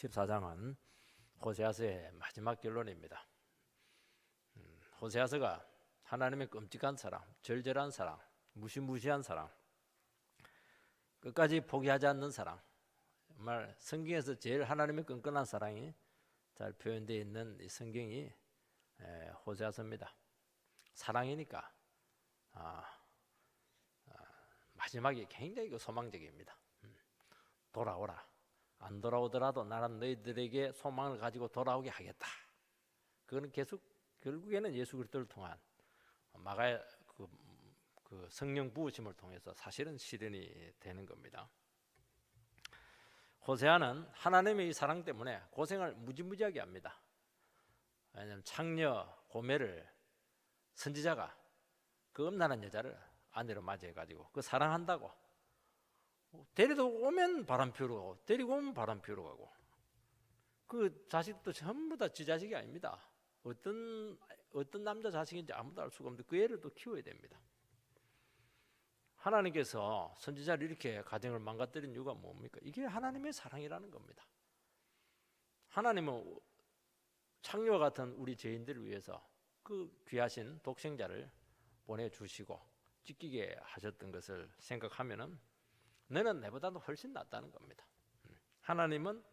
14장은 호세아서의 마지막 결론입니다. 호세아서가 하나님의 끔찍한 사랑, 절절한 사랑, 무시무시한 사랑, 끝까지 포기하지 않는 사랑, 정말 성경에서 제일 하나님의 끈끈한 사랑이 잘 표현되어 있는 이 성경이 호세아서입니다. 사랑이니까 마지막이 굉장히 소망적입니다. 돌아오라. 안 돌아오더라도 나는 너희들에게 소망을 가지고 돌아오게 하겠다. 그거는 계속 결국에는 예수 그리스도를 통한 마가의 그 성령 부으심을 통해서 사실은 실현이 되는 겁니다. 호세아는 하나님의 이 사랑 때문에 고생을 무지무지하게 합니다. 왜냐하면 창녀 고멜을 선지자가 그 음란한 여자를 아내로 맞이해가지고 그 사랑한다고 데리고 오면 바람 피우러 가고 데리고 오면 바람 피우러 가고 그 자식도 전부 다 지 자식이 아닙니다. 어떤 남자 자식인지 아무도 알 수가 없는데 그 애를 또 키워야 됩니다. 하나님께서 선지자를 이렇게 가정을 망가뜨린 이유가 뭡니까? 이게 하나님의 사랑이라는 겁니다. 하나님은 창녀와 같은 우리 죄인들을 위해서 그 귀하신 독생자를 보내주시고 찢기게 하셨던 것을 생각하면은 너는 내보다도 훨씬 낫다는 겁니다. 하나님은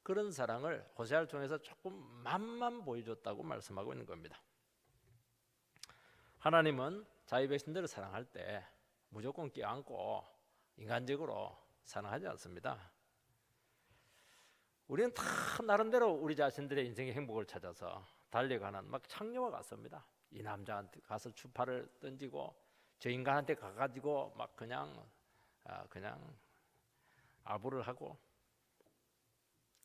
그런 사랑을 호세아를 통해서 조금 맛만 보여줬다고 말씀하고 있는 겁니다. 하나님은 자기 백성들을 사랑할 때 무조건 껴안고 인간적으로 사랑하지 않습니다. 우리는 다 나름대로 우리 자신들의 인생의 행복을 찾아서 달려가는 막 창녀와 같습니다. 이 남자한테 가서 추파를 던지고 저 인간한테 가가지고 막 그냥 아부를 하고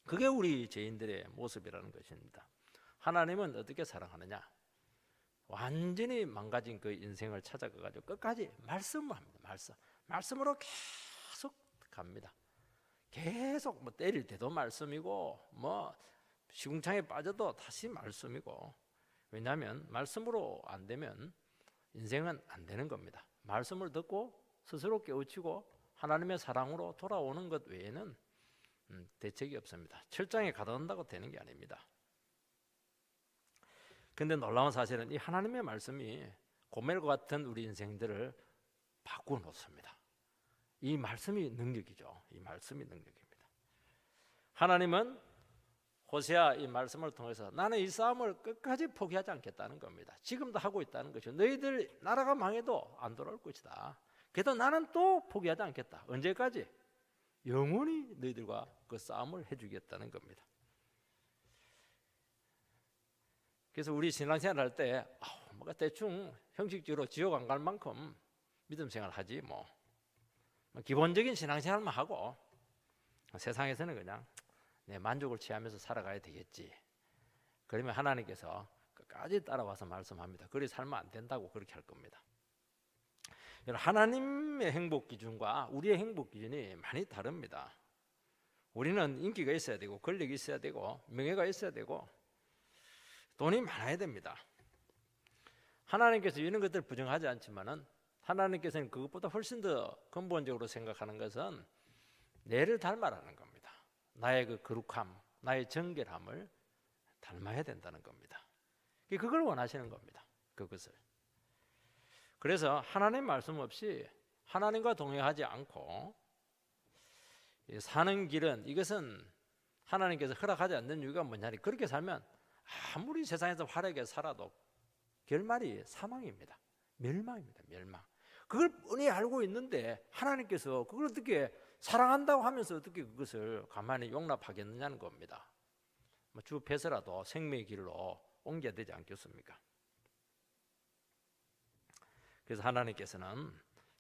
그게 우리 죄인들의 모습이라는 것입니다. 하나님은 어떻게 사랑하느냐? 완전히 망가진 그 인생을 찾아가가지고 끝까지 말씀을 합니다. 말씀으로 계속 갑니다. 계속 뭐 때릴 때도 말씀이고 뭐 시궁창에 빠져도 다시 말씀이고 왜냐하면 말씀으로 안 되면 인생은 안 되는 겁니다. 말씀을 듣고 스스로 깨우치고 하나님의 사랑으로 돌아오는 것 외에는 대책이 없습니다. 철장에 가둬놓는다고 되는 게 아닙니다. 근데 놀라운 사실은 이 하나님의 말씀이 고멜과 같은 우리 인생들을 바꾸어 놓습니다. 이 말씀이 능력이죠. 이 말씀이 능력입니다. 하나님은 호세아 이 말씀을 통해서 나는 이 싸움을 끝까지 포기하지 않겠다는 겁니다. 지금도 하고 있다는 것이죠. 너희들 나라가 망해도 안 돌아올 것이다. 그래도 나는 또 포기하지 않겠다. 언제까지? 영원히 너희들과 그 싸움을 해주겠다는 겁니다. 그래서 우리 신앙생활 할 때 뭐가 대충 형식적으로 지옥 안 갈 만큼 믿음 생활 하지 뭐 기본적인 신앙생활만 하고 세상에서는 그냥 내 만족을 취하면서 살아가야 되겠지. 그러면 하나님께서 끝까지 따라와서 말씀합니다. 그리 살면 안 된다고 그렇게 할 겁니다. 하나님의 행복 기준과 우리의 행복 기준이 많이 다릅니다. 우리는 인기가 있어야 되고 권력이 있어야 되고 명예가 있어야 되고 돈이 많아야 됩니다. 하나님께서 이런 것들을 부정하지 않지만은 하나님께서는 그것보다 훨씬 더 근본적으로 생각하는 것은 내를 닮아라는 겁니다. 나의 그 거룩함, 나의 정결함을 닮아야 된다는 겁니다. 그걸 원하시는 겁니다. 그것을. 그래서 하나님 말씀 없이 하나님과 동행하지 않고 사는 길은 이것은 하나님께서 허락하지 않는 이유가 뭐냐니 그렇게 살면 아무리 세상에서 화려하게 살아도 결말이 사망입니다. 멸망입니다. 멸망. 그걸 뻔히 알고 있는데 하나님께서 그걸 어떻게 사랑한다고 하면서 어떻게 그것을 가만히 용납하겠느냐는 겁니다. 주 패서라도 생명의 길로 옮겨야 되지 않겠습니까? 그래서 하나님께서는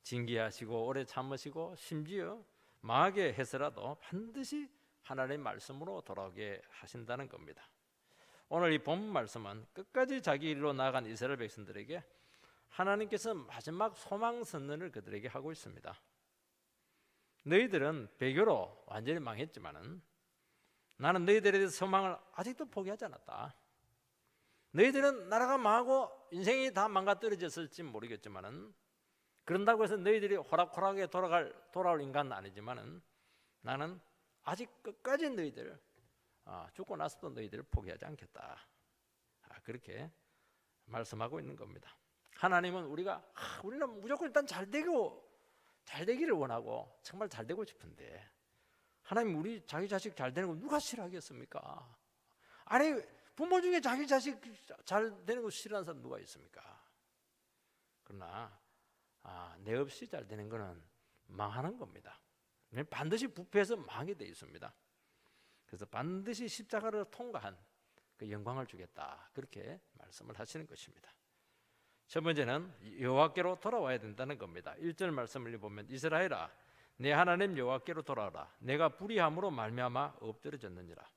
징계하시고 오래 참으시고 심지어 망하게 해서라도 반드시 하나님의 말씀으로 돌아오게 하신다는 겁니다. 오늘 이 본문 말씀은 끝까지 자기 일로 나아간 이스라엘 백성들에게 하나님께서 마지막 소망 선언을 그들에게 하고 있습니다. 너희들은 배교로 완전히 망했지만은 나는 너희들에 대해서 소망을 아직도 포기하지 않았다. 너희들은 나라가 망하고 인생이 다 망가뜨려졌을지 모르겠지만은 그런다고 해서 너희들이 호락호락하게 돌아올 인간은 아니지만은 나는 아직 끝까지 너희들 죽고 나서도 너희들을 포기하지 않겠다. 그렇게 말씀하고 있는 겁니다. 하나님은 우리는 무조건 일단 잘 되기를 원하고 정말 잘 되고 싶은데 하나님 우리 자기 자식 잘 되는 거 누가 싫어하겠습니까? 아니 부모 중에 자기 자식 잘 되는 거 싫어하는 사람 누가 있습니까? 그러나 내 없이 잘 되는 거는 망하는 겁니다. 반드시 부패해서 망하게 돼 있습니다. 그래서 반드시 십자가를 통과한 그 영광을 주겠다, 그렇게 말씀을 하시는 것입니다. 첫 번째는 여호와께로 돌아와야 된다는 겁니다. 1절 말씀을 보면 이스라엘아 내 하나님 여호와께로 돌아오라. 내가 불의함으로 말미암아 엎드러졌느니라.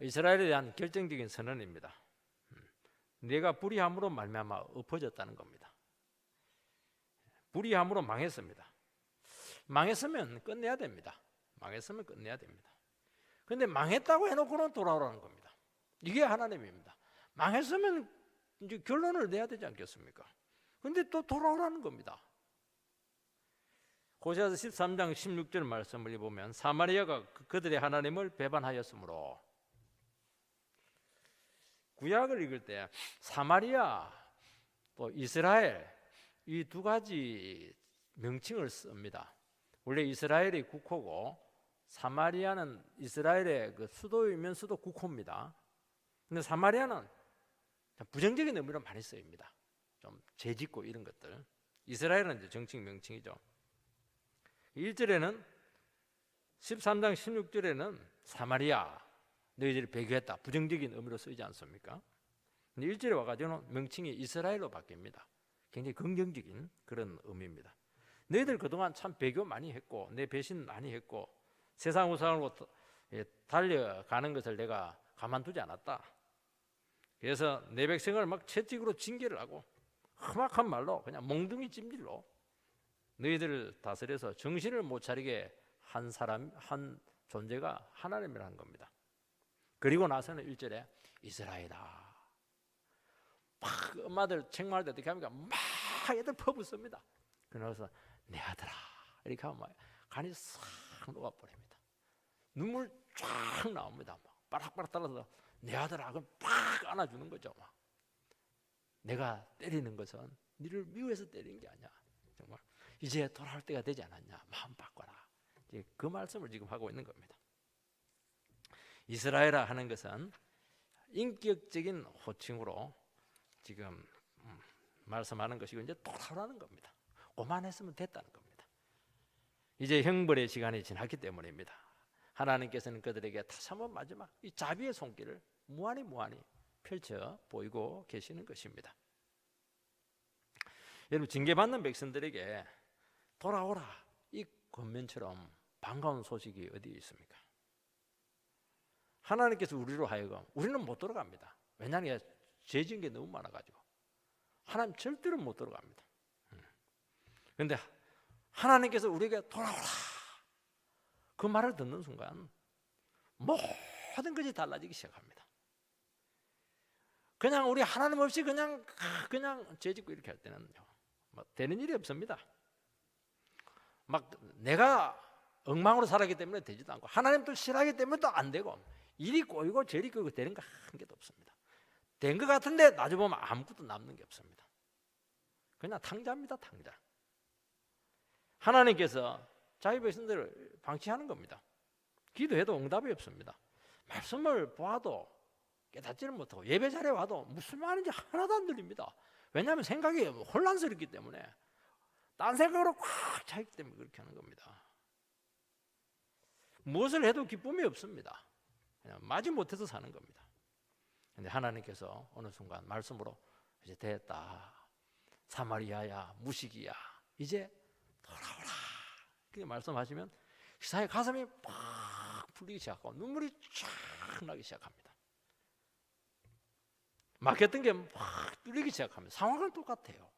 이스라엘에 대한 결정적인 선언입니다. 내가 불의함으로 말미암아 엎어졌다는 겁니다. 불의함으로 망했습니다. 망했으면 끝내야 됩니다. 망했으면 끝내야 됩니다. 그런데 망했다고 해놓고는 돌아오라는 겁니다. 이게 하나님입니다. 망했으면 이제 결론을 내야 되지 않겠습니까? 그런데 또 돌아오라는 겁니다. 호세아서 13장 16절 말씀을 보면 사마리아가 그들의 하나님을 배반하였으므로, 구약을 읽을 때 사마리아 또 이스라엘 이 두 가지 명칭을 씁니다. 원래 이스라엘이 국호고 사마리아는 이스라엘의 그 수도이면서도 국호입니다. 근데 사마리아는 부정적인 의미로 많이 쓰입니다. 좀 죄짓고 이런 것들. 이스라엘은 이제 정식 명칭이죠. 1절에는 13장 16절에는 사마리아 너희들이 배교했다, 부정적인 의미로 쓰이지 않습니까? 근데 1절에 와가지고는 명칭이 이스라엘로 바뀝니다. 굉장히 긍정적인 그런 의미입니다. 너희들 그동안 참 배교 많이 했고 내 배신 많이 했고 세상 우상으로 달려가는 것을 내가 가만두지 않았다. 그래서 내 백성을 막 채찍으로 징계를 하고 험악한 말로 그냥 몽둥이 찜질로 너희들을 다스려서 정신을 못 차리게 한 사람, 한 존재가 하나님이라는 겁니다. 그리고 나서는 1절에 이스라엘아, 막 엄마들 책망할 때 어떻게 합니까? 막 애들 퍼붓습니다. 그래서 내 아들아 이렇게 하면 막 간이 싹 녹아버립니다. 눈물 쫙 나옵니다. 막 바락바락 떨어서 내 아들아 그럼 팍 안아주는 거죠. 막 내가 때리는 것은 너를 미워해서 때리는 게 아니야. 정말 이제 돌아올 때가 되지 않았냐. 마음 바꿔라. 이제 그 말씀을 지금 하고 있는 겁니다. 이스라엘아 하는 것은 인격적인 호칭으로 지금 말씀하는 것이고 이제 돌아오라는 겁니다. 오만했으면 됐다는 겁니다. 이제 형벌의 시간이 지났기 때문입니다. 하나님께서는 그들에게 다시 한번 마지막 이 자비의 손길을 무한히 펼쳐 보이고 계시는 것입니다. 여러분, 징계받는 백성들에게 돌아오라 이 권면처럼 반가운 소식이 어디에 있습니까? 하나님께서 우리로 하여금 우리는 못 돌아갑니다. 왜냐하면 죄 지은 게 너무 많아가지고 하나님 절대로 못 돌아갑니다. 그런데 하나님께서 우리에게 돌아오라 그 말을 듣는 순간 모든 것이 달라지기 시작합니다. 그냥 우리 하나님 없이 그냥 죄 짓고 이렇게 할 때는요, 되는 일이 없습니다. 막 내가 엉망으로 살았기 때문에 되지도 않고 하나님도 싫어하기 때문에 또 안 되고 일이 꼬이고 죄리 꼬이고 되는 거 한 개도 없습니다. 된 것 같은데 나중에 보면 아무것도 남는 게 없습니다. 그냥 탕자입니다. 탕자. 하나님께서 자기 백성들을 방치하는 겁니다. 기도해도 응답이 없습니다. 말씀을 보아도 깨닫지를 못하고 예배 자리에 와도 무슨 말인지 하나도 안 들립니다. 왜냐하면 생각이 혼란스럽기 때문에 딴 생각으로 꽉 차있기 때문에 그렇게 하는 겁니다. 무엇을 해도 기쁨이 없습니다. 그냥 마지못해서 사는 겁니다. 그런데 하나님께서 어느 순간 말씀으로 이제 됐다. 사마리아야, 무식이야, 이제 돌아오라. 그렇게 말씀하시면 사의 가슴이 팍 풀리기 시작하고 눈물이 쫙 나기 시작합니다. 막혔던 게 막 뚫리기 시작합니다. 상황은 똑같아요.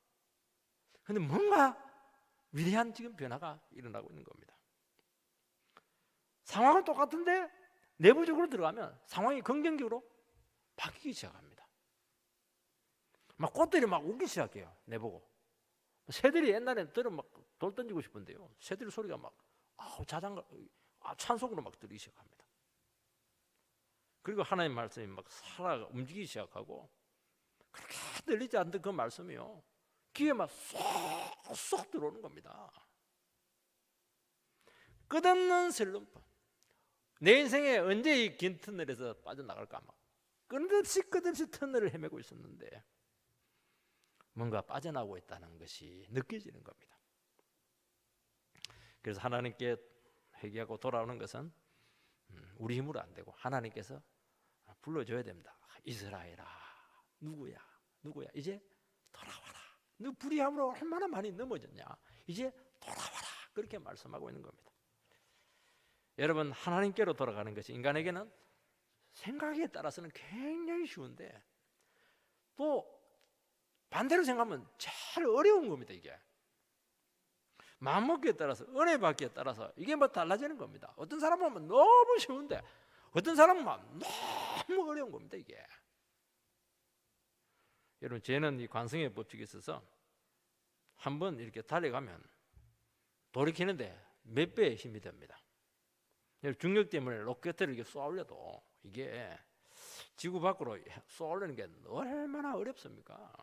그런데 뭔가 위대한 지금 변화가 일어나고 있는 겁니다. 상황은 똑같은데 내부적으로 들어가면 상황이 긍정적으로 바뀌기 시작합니다. 막 꽃들이 막 웃기 시작해요. 내보고 새들이 옛날에 들은 막 돌 던지고 싶은데요, 새들 소리가 막 자장가 찬송으로 막 들리기 시작합니다. 그리고 하나님 말씀이 막 살아 움직이기 시작하고 그렇게 들리지 않던 그 말씀이요 귀에 막 쏙쏙 들어오는 겁니다. 끝없는 슬럼프. 내 인생에 언제 이 긴 터널에서 빠져나갈까 막 끝없이 터널을 헤매고 있었는데 뭔가 빠져나오고 있다는 것이 느껴지는 겁니다. 그래서 하나님께 회개하고 돌아오는 것은 우리 힘으로 안 되고 하나님께서 불러줘야 됩니다. 이스라엘아, 누구야 이제 돌아와라. 너 불의함으로 얼마나 많이 넘어졌냐, 이제 돌아와라. 그렇게 말씀하고 있는 겁니다. 여러분, 하나님께로 돌아가는 것이 인간에게는 생각에 따라서는 굉장히 쉬운데 또 반대로 생각하면 제일 어려운 겁니다. 이게 마음먹기에 따라서, 은혜 받기에 따라서 이게 뭐 달라지는 겁니다. 어떤 사람은 보면 너무 쉬운데 어떤 사람은 너무 어려운 겁니다. 이게 여러분, 죄는 이 관성의 법칙이 있어서 한번 이렇게 달려가면 돌이키는데 몇 배의 힘이 됩니다. 중력 때문에 로켓을 이렇게 쏘아 올려도 이게 지구 밖으로 쏘아 올리는 게 얼마나 어렵습니까?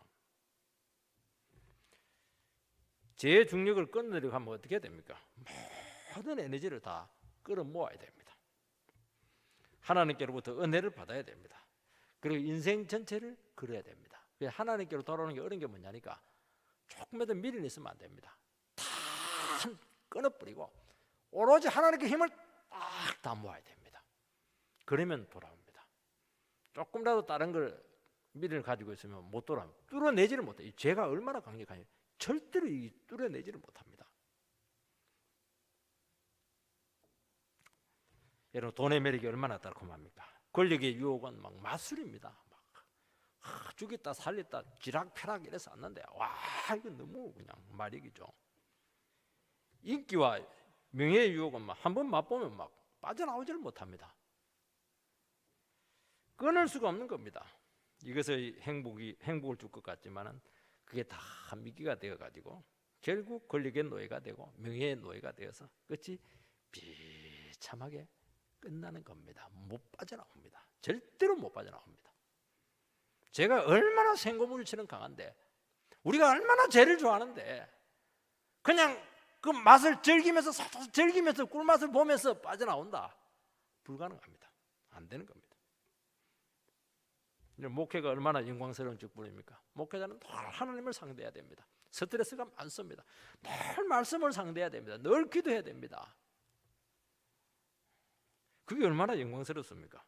제 중력을 끊으려고 하면 어떻게 됩니까? 모든 에너지를 다 끌어모아야 됩니다. 하나님께로부터 은혜를 받아야 됩니다. 그리고 인생 전체를 그려야 됩니다. 하나님께로 돌아오는 게 어려운 게 뭐냐니까 조금이라도 미련이 있으면 안 됩니다. 다 끊어버리고 오로지 하나님께 힘을 다 모아야 됩니다. 그러면 돌아옵니다. 조금이라도 다른 걸 미련을 가지고 있으면 못 돌아옵니다. 뚫어내지를 못해요. 죄가 얼마나 강력하냐, 절대로 뚫어내지를 못합니다. 여러분, 돈의 매력이 얼마나 달콤합니까? 권력의 유혹은 막 마술입니다. 막 죽였다 살렸다 쥐락펴락 이래서 왔는데 와, 이거 너무 그냥 마력이죠. 인기와 명예의 유혹은 막 한번 맛보면 막 빠져나오지를 못합니다. 끊을 수가 없는 겁니다. 이것의 행복을 줄 것 같지만은 그게 다 미끼가 되어가지고 결국 권력의 노예가 되고 명예의 노예가 되어서 끝이 비참하게 끝나는 겁니다. 못 빠져나옵니다. 절대로 못 빠져나옵니다. 제가 얼마나 생고물처럼 강한데, 우리가 얼마나 죄를 좋아하는데 그냥 그 맛을 즐기면서 꿀맛을 보면서 빠져나온다? 불가능합니다. 안 되는 겁니다. 목회가 얼마나 영광스러운 직분입니까? 목회자는 늘 하나님을 상대해야 됩니다. 스트레스가 많습니다. 늘 말씀을 상대해야 됩니다. 늘 기도해야 됩니다. 그게 얼마나 영광스럽습니까?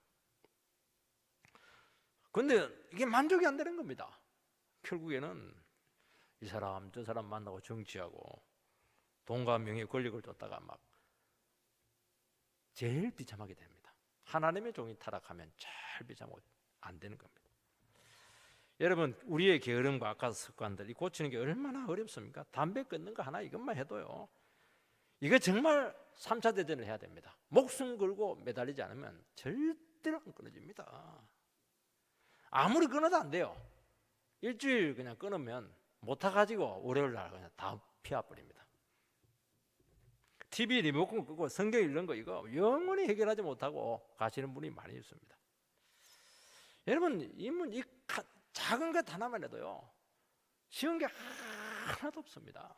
그런데 이게 만족이 안 되는 겁니다. 결국에는 이 사람 저 사람 만나고 정치하고 돈과 명예 권력을 줬다가 막 제일 비참하게 됩니다. 하나님의 종이 타락하면 제일 비참하고 안 되는 겁니다. 여러분, 우리의 게으름과 악한 습관들 이 고치는 게 얼마나 어렵습니까? 담배 끊는 거 하나 이것만 해도요, 이거 정말 3차 대전을 해야 됩니다. 목숨 걸고 매달리지 않으면 절대로 안 끊어집니다. 아무리 끊어도 안 돼요. 일주일 그냥 끊으면 못타가지고 월요일 날 그냥 다 피워버립니다. TV 리모컨 끄고 성경 읽는 거 이거 영원히 해결하지 못하고 가시는 분이 많이 있습니다. 여러분, 이 작은 것 하나만 해도요 쉬운 게 하나도 없습니다.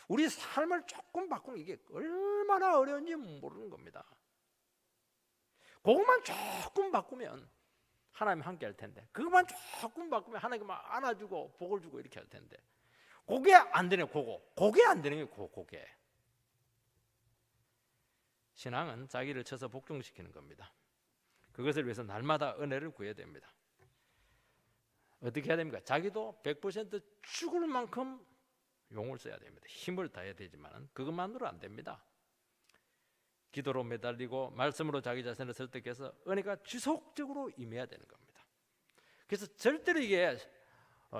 우리 삶을 조금 바꾸는 이게 얼마나 어려운지 모르는 겁니다. 그것만 조금 바꾸면 하나님 함께 할 텐데, 그것만 조금 바꾸면 하나님 막 안아주고 복을 주고 이렇게 할 텐데, 그게 안 되네요. 그게 안 되는 거예요. 그게 신앙은 자기를 쳐서 복종시키는 겁니다. 그것을 위해서 날마다 은혜를 구해야 됩니다. 어떻게 해야 됩니까? 자기도 100% 죽을 만큼 용을 써야 됩니다. 힘을 다해야 되지만 그것만으로 안 됩니다. 기도로 매달리고 말씀으로 자기 자신을 설득해서 은혜가 지속적으로 임해야 되는 겁니다. 그래서 절대로 이게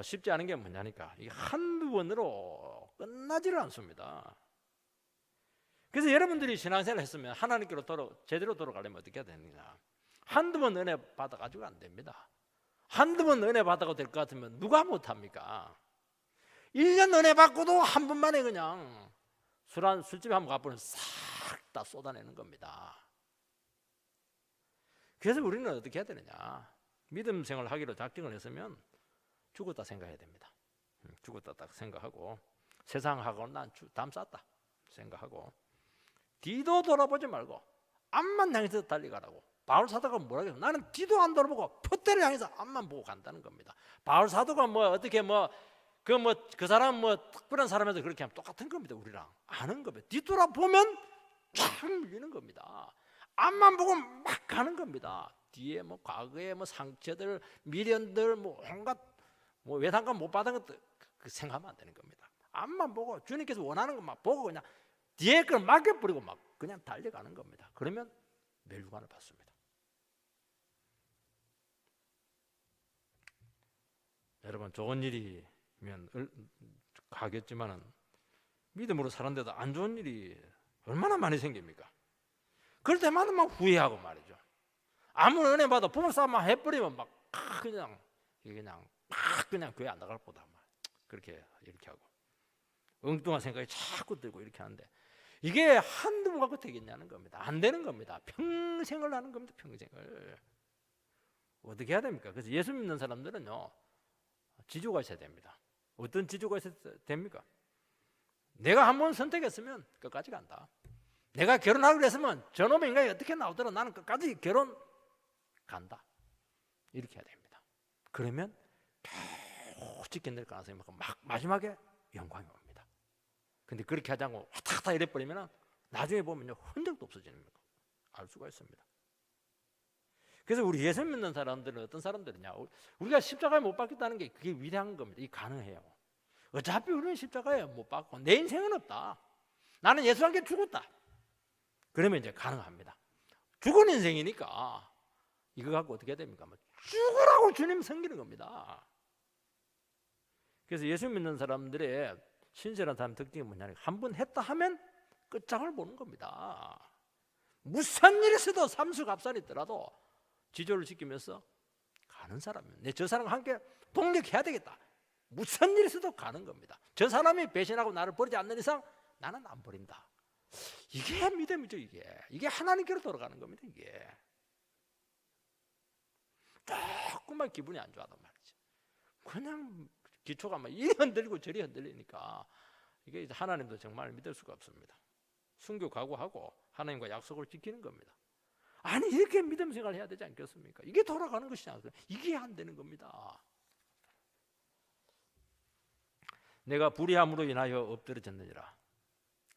쉽지 않은 게 뭐냐니까, 이게 한두 번으로 끝나지를 않습니다. 그래서 여러분들이 신앙생활을 했으면 하나님께로 제대로 돌아가려면 어떻게 해야 되느냐, 한두 번 은혜 받아가지고 안 됩니다. 한두 번 은혜 받아가 될 것 같으면 누가 못합니까? 1년 은혜 받고도 한 번 만에 그냥 술집에 한번 가보면 싹 다 쏟아내는 겁니다. 그래서 우리는 어떻게 해야 되느냐? 믿음 생활을 하기로 작정을 했으면 죽었다 생각해야 됩니다. 죽었다 딱 생각하고 세상하고는 난 담 쌌다 생각하고 뒤도 돌아보지 말고 앞만 향해서 달려가라고. 바울 사도가 뭐라고 해요? 나는 뒤도 안 돌아보고 푯대를 향해서 앞만 보고 간다는 겁니다. 바울 사도가 어떻게 그 사람 특별한 사람에서 그렇게 하면 똑같은 겁니다. 우리랑 아는 겁니다. 뒤돌아보면 쫙 밀리는 겁니다. 앞만 보고 막 가는 겁니다. 뒤에 과거의 상처들, 미련들, 온갖 외상감 못 받은 것들 생각하면 안 되는 겁니다. 앞만 보고 주님께서 원하는 것만 보고 그냥 뒤에 걸 맡겨버리고 막 그냥 달려가는 겁니다. 그러면 멸류관을 받습니다. 여러분, 좋은 일이면 가겠지만은 믿음으로 사는데도 안 좋은 일이 얼마나 많이 생깁니까? 그럴 때마다 막 후회하고 말이죠. 아무 은혜 받아 부부싸움만 해버리면 막 그냥 교회 안 나갈 보다 막 그렇게 이렇게 하고 엉뚱한 생각이 자꾸 들고 이렇게 하는데 이게 한두 번 갖고 되겠냐는 겁니다. 안 되는 겁니다. 평생을 하는 겁니다. 평생을. 어떻게 해야 됩니까? 그래서 예수 믿는 사람들은요, 지주가 있어야 됩니다. 어떤 지주가 있어야 됩니까? 내가 한번 선택했으면 끝까지 간다. 내가 결혼하기로 했으면 저놈의 인간이 어떻게 나오더라도 나는 끝까지 결혼 간다. 이렇게 해야 됩니다. 그러면 쭉 지켜낼 가능성이 많고 막 마지막에 영광이 옵니다. 근데 그렇게 하지 않고 왔다 갔다 이래버리면 나중에 보면요, 흔적도 없어지는 거 알 수가 있습니다. 그래서 우리 예수 믿는 사람들은 어떤 사람들이냐, 우리가 십자가에 못 박혔다는 게 그게 위대한 겁니다. 이게 가능해요. 어차피 우리는 십자가에 못 박고 내 인생은 없다. 나는 예수 함께 죽었다. 그러면 이제 가능합니다. 죽은 인생이니까 이거 갖고 어떻게 해야 됩니까? 죽으라고 주님 섬기는 겁니다. 그래서 예수 믿는 사람들의 신실한 사람 특징이 뭐냐면 한 번 했다 하면 끝장을 보는 겁니다. 무슨 일이 있어도 삼수갑산이 있더라도 지조를 지키면서 가는 사람이에요. 내 저 사람과 함께 동력해야 되겠다. 무슨 일이 있어도 가는 겁니다. 저 사람이 배신하고 나를 버리지 않는 이상 나는 안 버린다. 이게 믿음이죠. 이게 하나님께로 돌아가는 겁니다. 이게 조금만 기분이 안 좋아도 말이죠. 그냥 기초가 막 이리 흔들리고 저리 흔들리니까 이게 하나님도 정말 믿을 수가 없습니다. 순교 각오하고 하나님과 약속을 지키는 겁니다. 아니 이렇게 믿음 생활을 해야 되지 않겠습니까? 이게 돌아가는 것이지 않습니까? 이게 안 되는 겁니다. 내가 불의함으로 인하여 엎드려졌느니라.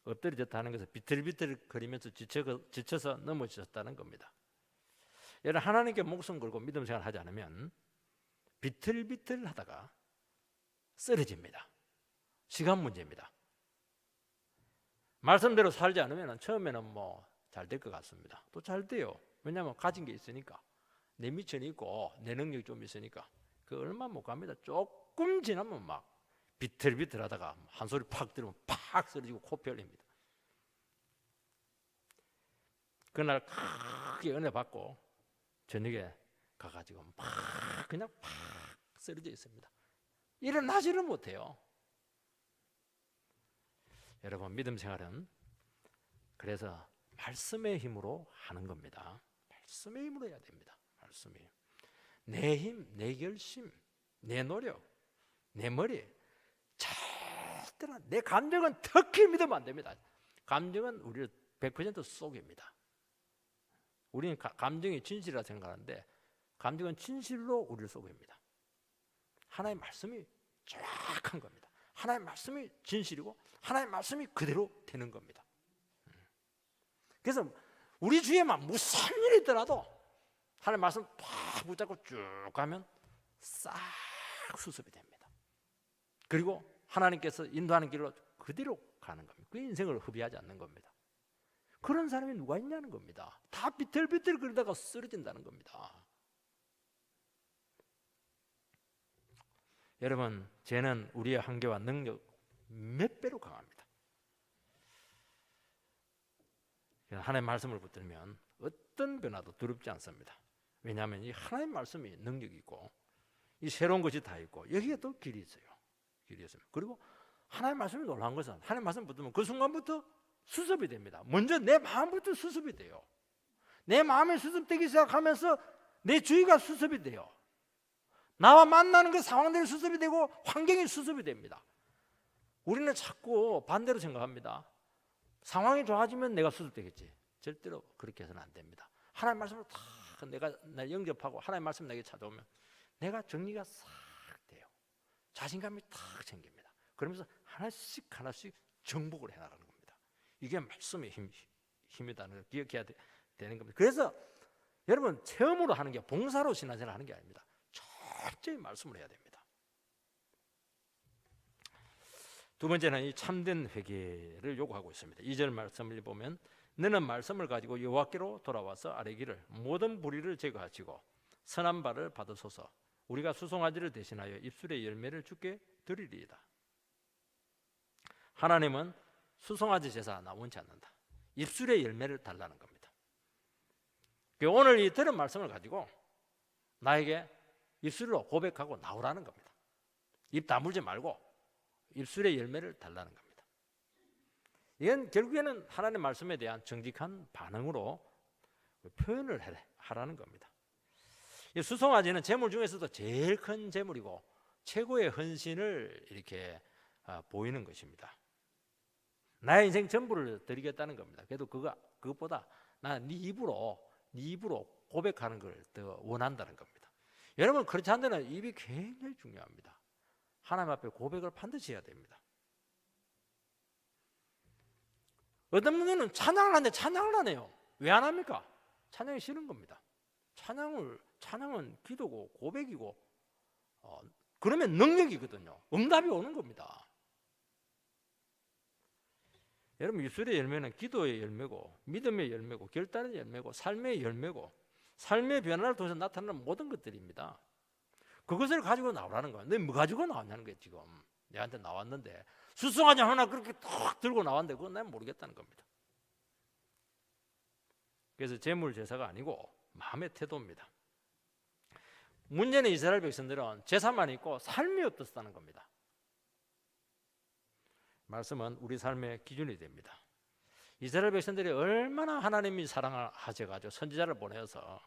엎드려졌다는 것은 비틀비틀 거리면서 지쳐서 넘어졌다는 겁니다. 여러분, 하나님께 목숨 걸고 믿음 생활을 하지 않으면 비틀비틀 하다가 쓰러집니다. 시간 문제입니다. 말씀대로 살지 않으면 처음에는 잘 될 것 같습니다. 또 잘 돼요. 왜냐하면 가진 게 있으니까. 내 미천이 있고 내 능력이 좀 있으니까. 그 얼마 못 갑니다. 조금 지나면 막 비틀비틀 하다가 한 소리 팍 들으면 팍 쓰러지고 코피 흘립니다. 그날 크게 은혜 받고 저녁에 가가지고 그냥 팍 쓰러져 있습니다. 일어나지를 못해요. 여러분, 믿음 생활은 그래서 말씀의 힘으로 하는 겁니다. 말씀의 힘으로 해야 됩니다. 말씀의 힘. 내 힘, 내 결심, 내 노력, 내 머리 절대로 내 감정은 특히 믿으면 안 됩니다. 감정은 우리를 100% 속입니다. 우리는 감정이 진실이라 생각하는데 감정은 진실로 우리를 속입니다. 하나님의 말씀이 정확한 겁니다. 하나님의 말씀이 진실이고 하나님의 말씀이 그대로 되는 겁니다. 그래서 우리 주위에만 무슨 일이 있더라도 하나님의 말씀 팍 붙잡고 쭉 가면 싹 수습이 됩니다. 그리고 하나님께서 인도하는 길로 그대로 가는 겁니다. 그 인생을 허비하지 않는 겁니다. 그런 사람이 누가 있냐는 겁니다. 다 비틀비틀 그러다가 쓰러진다는 겁니다. 여러분, 죄는 우리의 한계와 능력 몇 배로 강합니다. 하나님의 말씀을 붙들면 어떤 변화도 두렵지 않습니다. 왜냐하면 이 하나님의 말씀이 능력이 있고 이 새로운 것이 다 있고 여기에 또 길이 있어요. 길이 있습니다. 그리고 하나님의 말씀이 놀라운 것은 하나님의 말씀 붙들면 그 순간부터 수습이 됩니다. 먼저 내 마음부터 수습이 돼요. 내 마음이 수습되기 시작하면서 내 주위가 수습이 돼요. 나와 만나는 그 상황들이 수습이 되고 환경이 수습이 됩니다. 우리는 자꾸 반대로 생각합니다. 상황이 좋아지면 내가 수습되겠지. 절대로 그렇게 해서는 안 됩니다. 하나님 말씀을 다 내가 영접하고 하나님 말씀 내게 찾아오면 내가 정리가 싹 돼요. 자신감이 탁 생깁니다. 그러면서 하나씩 하나씩 정복을 해나가는 겁니다. 이게 말씀의 힘이라는 걸 기억해야 되는 겁니다. 그래서 여러분 체험으로 하는 게 봉사로 신앙생활 하는 게 아닙니다. 철저히 말씀을 해야 됩니다. 두 번째는 이 참된 회개를 요구하고 있습니다. 2절 말씀을 보면 너는 말씀을 가지고 여호와께로 돌아와서 아뢰기를 모든 불의를 제거하시고 선한 바를 받으소서. 우리가 수송아지를 대신하여 입술의 열매를 주께 드리리이다. 하나님은 수송아지 제사 나 원치 않는다. 입술의 열매를 달라는 겁니다. 오늘 이 들은 말씀을 가지고 나에게 입술로 고백하고 나오라는 겁니다. 입 다물지 말고 입술의 열매를 달라는 겁니다. 이건 결국에는 하나님의 말씀에 대한 정직한 반응으로 표현을 하라는 겁니다. 이 수송아지는 제물 중에서도 제일 큰 제물이고 최고의 헌신을 이렇게 보이는 것입니다. 나의 인생 전부를 드리겠다는 겁니다. 그래도 그것보다 나는 네 입으로 고백하는 걸 더 원한다는 겁니다. 여러분 그렇지 않은 데는 입이 굉장히 중요합니다. 하나님 앞에 고백을 반드시 해야 됩니다. 어떤 분들은 찬양을 하는데 찬양을 안 해요. 왜 안 합니까? 찬양이 싫은 겁니다. 찬양은 기도고 고백이고 그러면 능력이거든요. 응답이 오는 겁니다. 여러분 입술의 열매는 기도의 열매고 믿음의 열매고 결단의 열매고 삶의 열매고 삶의 변화를 통해서 나타나는 모든 것들입니다. 그것을 가지고 나오라는 거야. 너 뭐 가지고 나왔냐는 거야. 지금 내한테 나왔는데 수송아지 하나 그렇게 탁 들고 나왔는데 그건 난 모르겠다는 겁니다. 그래서 재물 제사가 아니고 마음의 태도입니다. 문제는 이스라엘 백성들은 제사만 있고 삶이 없었다는 겁니다. 말씀은 우리 삶의 기준이 됩니다. 이스라엘 백성들이 얼마나 하나님이 사랑을 하셔가지고 선지자를 보내서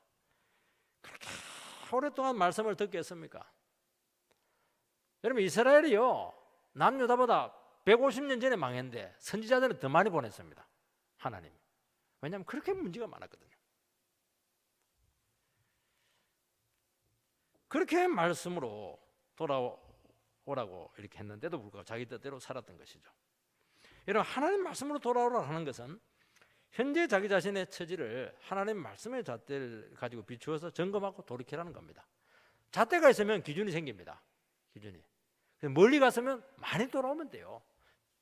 그렇게 오랫동안 말씀을 듣게 했습니까? 여러분 이스라엘이요 남유다보다 150년 전에 망했는데 선지자들은 더 많이 보냈습니다. 하나님이. 왜냐하면 그렇게 문제가 많았거든요. 그렇게 말씀으로 돌아오라고 이렇게 했는데도 불구하고 자기 뜻대로 살았던 것이죠. 여러분 하나님 말씀으로 돌아오라 하는 것은 현재 자기 자신의 처지를 하나님 말씀의 잣대를 가지고 비추어서 점검하고 돌이키라는 겁니다. 잣대가 있으면 기준이 생깁니다. 기준이. 멀리 갔으면 많이 돌아오면 돼요.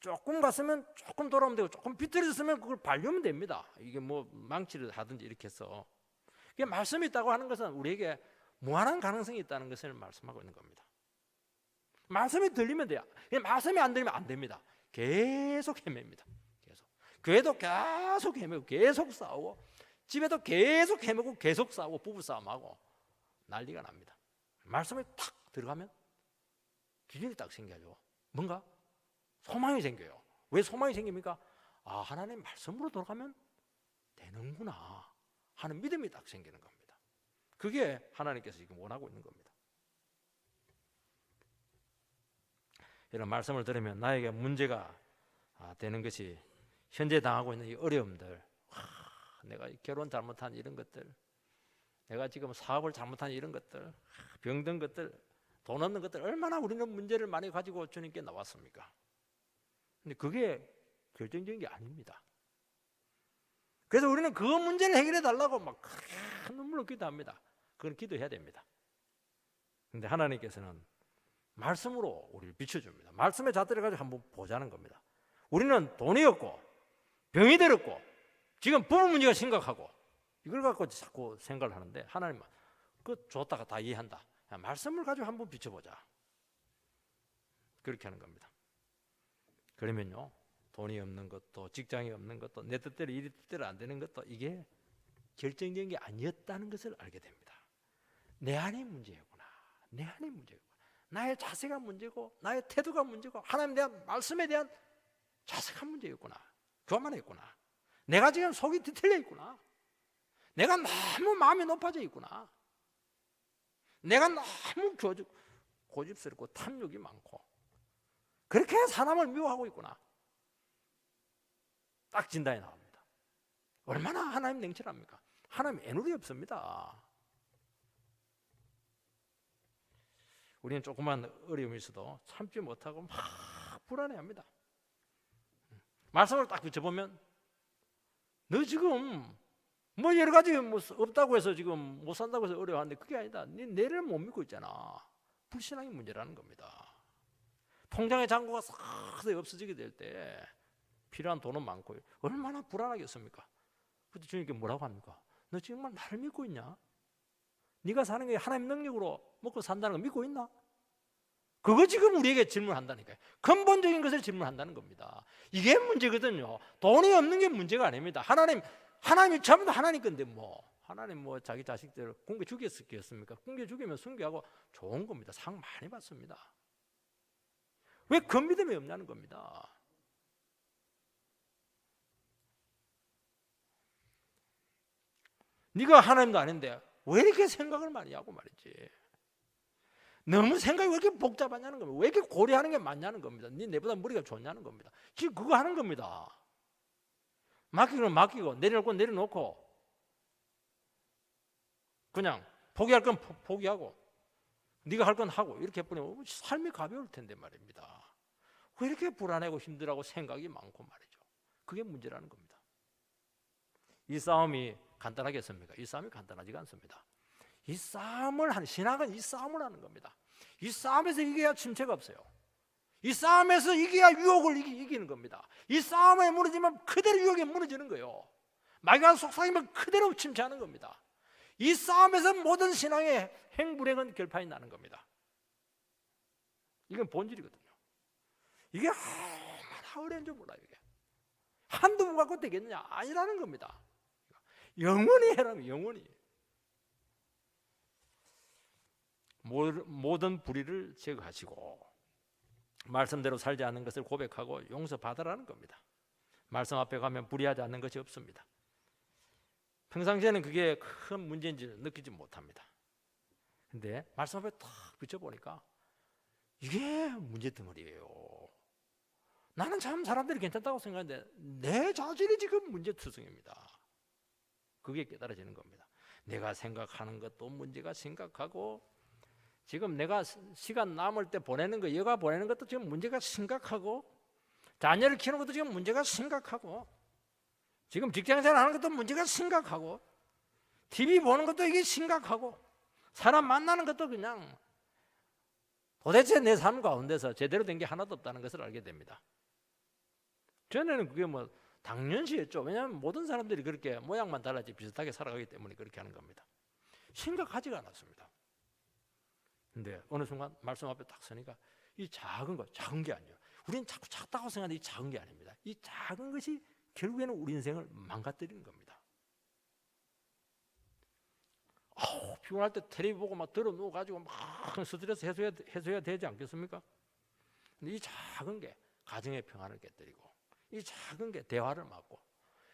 조금 갔으면 조금 돌아오면 되고 조금 비틀어졌으면 그걸 발려면 됩니다. 이게 뭐 망치를 하든지 이렇게 해서. 이게 말씀이 있다고 하는 것은 우리에게 무한한 가능성이 있다는 것을 말씀하고 있는 겁니다. 말씀이 들리면 돼요. 말씀이 안 들리면 안 됩니다. 계속 헤맵니다. 계속. 교회도 계속 헤매고 계속 싸우고 집에도 계속 헤매고 계속 싸우고 부부싸움하고 난리가 납니다. 말씀이 탁 들어가면 기준이 딱 생겨요. 뭔가 소망이 생겨요. 왜 소망이 생깁니까? 아, 하나님 말씀으로 돌아가면 되는구나 하는 믿음이 딱 생기는 겁니다. 그게 하나님께서 지금 원하고 있는 겁니다. 이런 말씀을 들으면 나에게 문제가 되는 것이 현재 당하고 있는 이 어려움들, 내가 결혼 잘못한 이런 것들, 내가 지금 사업을 잘못한 이런 것들, 병든 것들, 돈 없는 것들, 얼마나 우리는 문제를 많이 가지고 주님께 나왔습니까? 근데 그게 결정적인 게 아닙니다. 그래서 우리는 그 문제를 해결해 달라고 막 큰 눈물로 기도합니다. 그건 기도해야 됩니다. 근데 하나님께서는 말씀으로 우리를 비춰줍니다. 말씀의 잣대를 가지고 한번 보자는 겁니다. 우리는 돈이 없고 병이 들었고 지금 부부 문제가 심각하고 이걸 갖고 자꾸 생각을 하는데 하나님은 그거 좋다가 다 이해한다. 말씀을 가지고 한번 비춰보자. 그렇게 하는 겁니다. 그러면요 돈이 없는 것도 직장이 없는 것도 내 뜻대로 일이 뜻대로 안 되는 것도 이게 결정적인 게 아니었다는 것을 알게 됩니다. 내 안의 문제였구나. 내 안의 문제였구나. 나의 자세가 문제고 나의 태도가 문제고 하나님에 대한 말씀에 대한 자세가 문제였구나. 교만했구나. 내가 지금 속이 뒤틀려 있구나. 내가 너무 마음이 높아져 있구나. 내가 너무 고집스럽고 탐욕이 많고 그렇게 사람을 미워하고 있구나. 딱 진단이 나옵니다. 얼마나 하나님 냉철합니까? 하나님 애누리 없습니다. 우리는 조그만 어려움이 있어도 참지 못하고 막 불안해합니다. 말씀을 딱 붙여보면 너 지금 뭐 여러 가지 뭐 없다고 해서 지금 못 산다고 해서 어려워하는데 그게 아니다. 네 내를 못 믿고 있잖아. 불신앙이 문제라는 겁니다. 통장의 잔고가 싹 없어지게 될 때 필요한 돈은 많고 얼마나 불안하겠습니까? 그때 주님께 뭐라고 합니까? 너 정말 나를 믿고 있냐? 네가 사는 게 하나님 능력으로 먹고 산다는 거 믿고 있나? 그거 지금 우리에게 질문한다니까요. 근본적인 것을 질문한다는 겁니다. 이게 문제거든요. 돈이 없는 게 문제가 아닙니다. 하나님이 전부 다 하나님 건데 하나님 자기 자식들 굶겨 죽였겠습니까? 굶겨 죽이면 순교하고 좋은 겁니다. 상 많이 받습니다. 왜 그 믿음이 없냐는 겁니다. 네가 하나님도 아닌데 왜 이렇게 생각을 많이 하고 말이지. 너무 생각이 왜 이렇게 복잡하냐는 겁니다. 왜 이렇게 고려하는 게 많냐는 겁니다. 네 내보다 머리가 좋냐는 겁니다. 지금 그거 하는 겁니다. 맡기고는 맡기고 내려놓을 건 내려놓고 그냥 포기할 건 포기하고 네가 할 건 하고 이렇게 해버리면 삶이 가벼울 텐데 말입니다. 왜 이렇게 불안하고 힘들어하고 생각이 많고 말이죠. 그게 문제라는 겁니다. 이 싸움이 간단하겠습니까? 이 싸움이 간단하지가 않습니다. 이 싸움을 신앙은 이 싸움을 하는 겁니다. 이 싸움에서 이겨야 침체가 없어요. 이 싸움에서 이겨야 유혹을 이기는 겁니다. 이 싸움에 무너지면 그대로 유혹에 무너지는 거예요. 마귀가 속삭이면 그대로 침체하는 겁니다. 이 싸움에서 모든 신앙의 행불행은 결판이 나는 겁니다. 이건 본질이거든요. 이게 얼마나 어려운 줄 몰라요. 이게 한두 번 갖고 되겠느냐? 아니라는 겁니다. 영원히 해라면 영원히. 모든 불의를 제거하시고 말씀대로 살지 않는 것을 고백하고 용서받으라는 겁니다. 말씀 앞에 가면 불의하지 않는 것이 없습니다. 평상시에는 그게 큰 문제인지 느끼지 못합니다. 근데 말씀 앞에 딱 붙여보니까 이게 문제덩어리예요. 나는 참 사람들이 괜찮다고 생각하는데 내 자신이 지금 문제투성입니다. 그게 깨달아지는 겁니다. 내가 생각하는 것도 문제가 심각하고 지금 내가 시간 남을 때 보내는 거, 여가 보내는 것도 지금 문제가 심각하고 자녀를 키우는 것도 지금 문제가 심각하고 지금 직장생활 하는 것도 문제가 심각하고 TV 보는 것도 이게 심각하고 사람 만나는 것도 그냥 도대체 내 삶 가운데서 제대로 된 게 하나도 없다는 것을 알게 됩니다. 전에는 그게 당연시했죠. 왜냐하면 모든 사람들이 그렇게 모양만 달라지 비슷하게 살아가기 때문에 그렇게 하는 겁니다. 심각하지가 않았습니다. 근데 어느 순간 말씀 앞에 딱 서니까 이 작은 것, 작은 게 아니에요. 우리는 자꾸 작다고 생각하는데 이 작은 게 아닙니다. 이 작은 것이 결국에는 우리 인생을 망가뜨리는 겁니다. 피곤할 때 텔레비 보고 막 들어 누워가지고 막 스트레스 해소해야 되지 않겠습니까? 근데 이 작은 게 가정의 평안을 깨뜨리고 이 작은 게 대화를 막고